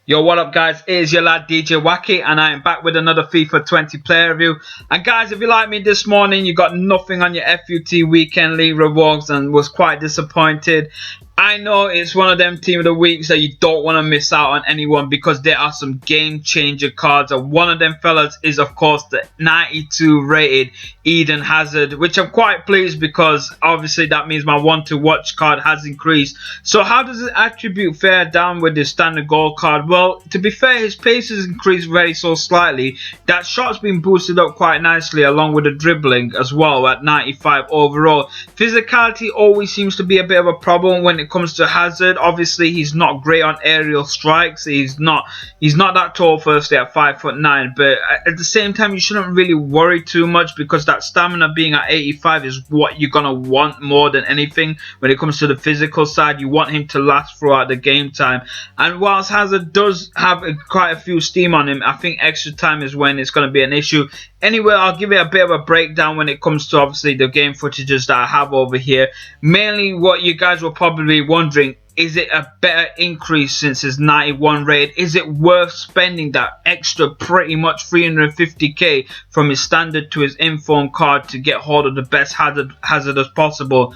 Yo, what up guys, it is your lad DJ Wacky and I am back with another FIFA 20 player review. And guys, if you like me this morning, you got nothing on your FUT Weekend League rewards and was quite disappointed. I know it's one of them team of the weeks that you don't want to miss out on anyone because there are some game changer cards, and one of them fellas is of course the 92 rated Eden Hazard, which I'm quite pleased because obviously that means my want to watch card has increased. So how does the attribute fare down with the standard goal card? Well, to be fair, his pace has increased very so slightly. That shot's been boosted up quite nicely along with the dribbling as well at 95 overall. Physicality always seems to be a bit of a problem when it comes to Hazard. Obviously he's not great on aerial strikes. He's not that tall firstly at 5'9", but at the same time you shouldn't really worry too much because that stamina being at 85 is what you're gonna want more than anything when it comes to the physical side. You want him to last throughout the game time, and whilst Hazard does have quite a few steam on him, I think extra time is when it's going to be an issue. Anyway, I'll give it a bit of a breakdown when it comes to obviously the game footages that I have over here. Mainly what you guys were probably wondering, is it a better increase since his 91 rated? Is it worth spending that extra pretty much 350k from his standard to his inform card to get hold of the best Hazard as possible?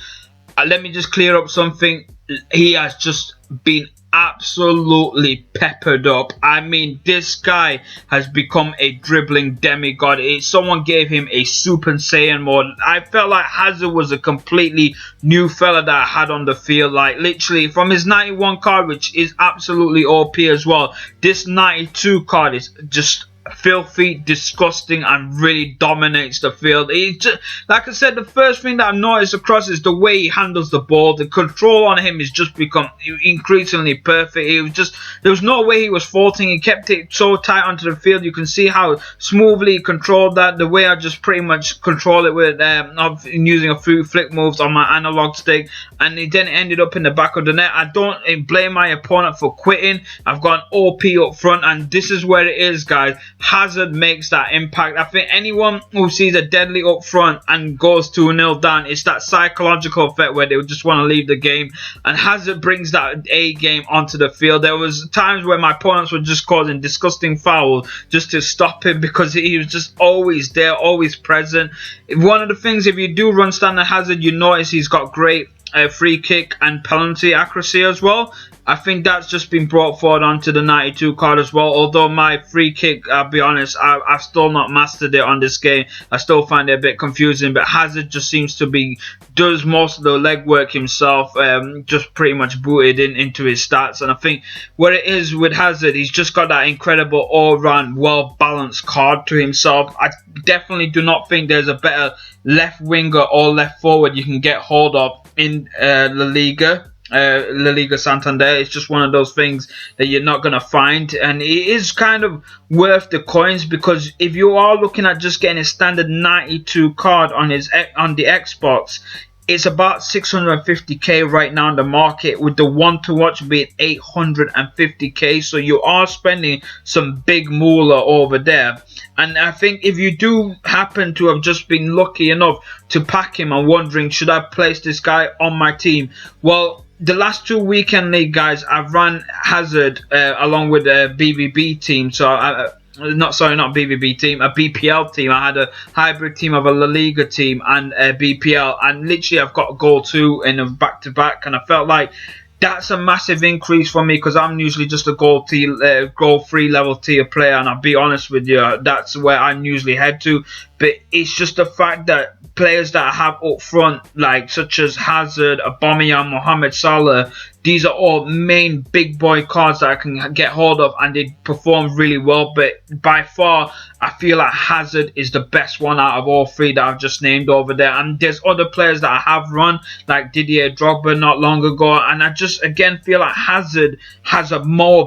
Let me just clear up something. He has just been absolutely peppered up. I mean, this guy has become a dribbling demigod. Someone gave him a Super Saiyan mode. I felt like Hazard was a completely new fella that I had on the field. Like literally from his 91 card, which is absolutely OP as well, this 92 card is just filthy, disgusting, and really dominates the field. He just, like I said, the first thing that I've noticed across is the way he handles the ball. The control on him has just become increasingly perfect. It was just, there was no way he was faulting. He kept it so tight onto the field. You can see how smoothly he controlled that. The way I just pretty much control it with using a few flick moves on my analog stick, and it then ended up in the back of the net. I don't blame my opponent for quitting. I've got an OP up front, and this is where it is, guys. Hazard makes that impact. I think anyone who sees a deadly up front and goes 2-0 down, it's that psychological effect where they would just want to leave the game, and Hazard brings that A game onto the field. There was times where my opponents were just causing disgusting fouls just to stop him because he was just always there, always present. One of the things, if you do run standard Hazard, you notice he's got great free kick and penalty accuracy as well. I think that's just been brought forward onto the 92 card as well. Although my free kick, I'll be honest, I've still not mastered it on this game. I still find it a bit confusing. But Hazard just seems to be, does most of the legwork himself, just pretty much booted into his stats. And I think what it is with Hazard, he's just got that incredible all-round, well-balanced card to himself. I definitely do not think there's a better left winger or left forward you can get hold of in La Liga Santander. It's just one of those things that you're not going to find, and it is kind of worth the coins because if you are looking at just getting a standard 92 card on the Xbox, it's about 650k right now in the market, with the one to watch being 850k. So you are spending some big moolah over there. And I think if you do happen to have just been lucky enough to pack him and wondering, should I place this guy on my team? Well, the last two weekend league guys, I've run Hazard along with a BBB team. So not BBB team, a BPL team. I had a hybrid team of a La Liga team and a BPL, and literally I've got goal 2 in a back-to-back, and I felt like that's a massive increase for me because I'm usually just a goal 3 level tier player, and I'll be honest with you, that's where I usually head to. But it's just the fact that players that I have up front, like such as Hazard, Aubameyang, Mohamed Salah, these are all main big boy cards that I can get hold of, and they perform really well. But by far, I feel like Hazard is the best one out of all three that I've just named over there. And there's other players that I have run, like Didier Drogba not long ago, and I just again feel like Hazard has a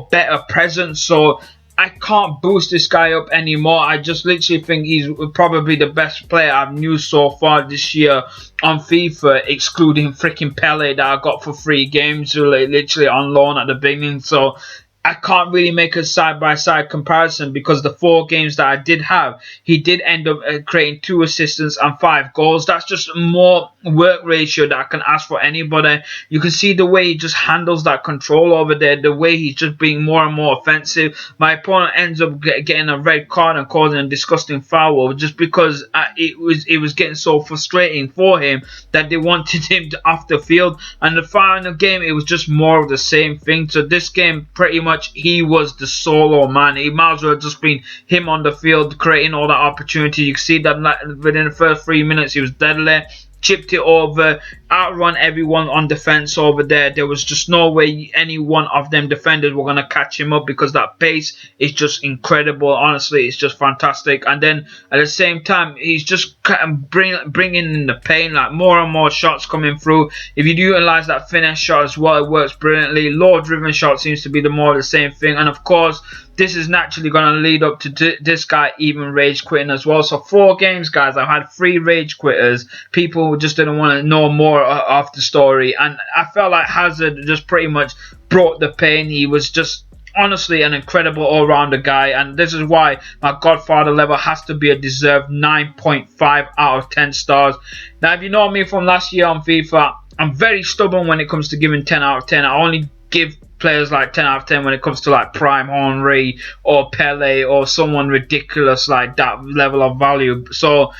better presence. So I can't boost this guy up anymore. I just literally think he's probably the best player I've used so far this year on FIFA, excluding freaking Pele that I got for 3 games, literally on loan at the beginning. So I can't really make a side-by-side comparison because the 4 games that I did have, he did end up creating 2 assists and 5 goals. That's just more work ratio that I can ask for anybody. You can see the way he just handles that control over there, the way he's just being more and more offensive. My opponent ends up getting a red card and causing a disgusting foul just because it was getting so frustrating for him that they wanted him off the field. And the final game, it was just more of the same thing. So this game, pretty much, he was the solo man. He might as well have just been him on the field creating all that opportunity. You can see that within the first 3 minutes he was deadly, chipped it over, outrun everyone on defense over there. There was just no way any one of them defenders were going to catch him up because that pace is just incredible. Honestly, it's just fantastic. And then at the same time, he's just bringing in the pain, like more and more shots coming through. If you utilize that finesse shot as well, it works brilliantly. Low driven shot seems to be the more of the same thing. And of course, this is naturally going to lead up to this guy even rage quitting as well. So 4 games, guys, I've had 3 rage quitters. People just didn't want to know more of the story, and I felt like Hazard just pretty much brought the pain. He was just honestly an incredible all-rounder guy, and this is why my Godfather level has to be a deserved 9.5 out of 10 stars. Now, if you know me from last year on FIFA, I'm very stubborn when it comes to giving 10 out of 10. I only give players like 10 out of 10 when it comes to like Prime Henry or Pele or someone ridiculous like that level of value. So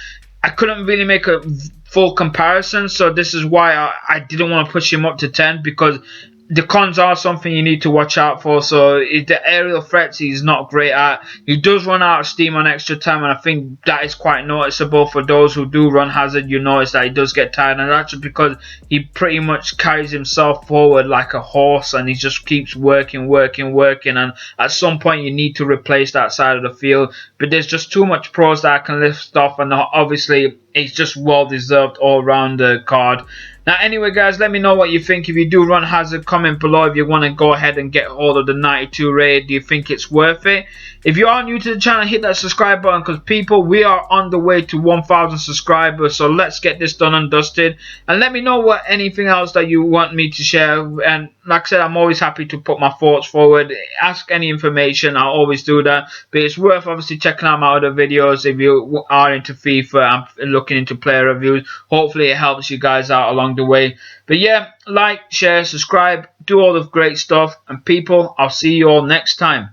I couldn't really make a full comparison, so this is why I didn't want to push him up to 10, because the cons are something you need to watch out for. So the aerial threats he's not great at. He does run out of steam on extra time, and I think that is quite noticeable for those who do run Hazard. You notice that he does get tired, and that's because he pretty much carries himself forward like a horse, and he just keeps working, and at some point you need to replace that side of the field. But there's just too much pros that I can lift off, and obviously it's just well deserved all round the card. Now, anyway, guys, let me know what you think. If you do run Hazard, comment below if you want to go ahead and get hold of the 92 raid. Do you think it's worth it? If you are new to the channel, hit that subscribe button, because people, we are on the way to 1,000 subscribers. So let's get this done and dusted. And let me know what anything else that you want me to share. And like I said, I'm always happy to put my thoughts forward. Ask any information, I'll always do that. But it's worth obviously checking out my other videos if you are into FIFA and looking into player reviews. Hopefully it helps you guys out along the way. But yeah, like, share, subscribe, do all the great stuff. And people, I'll see you all next time.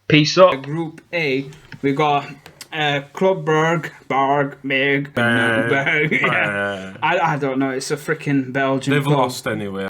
Peace up. Group A, we got Clubberg, Berg. I don't know, it's a freaking Belgian They've club. lost anyway.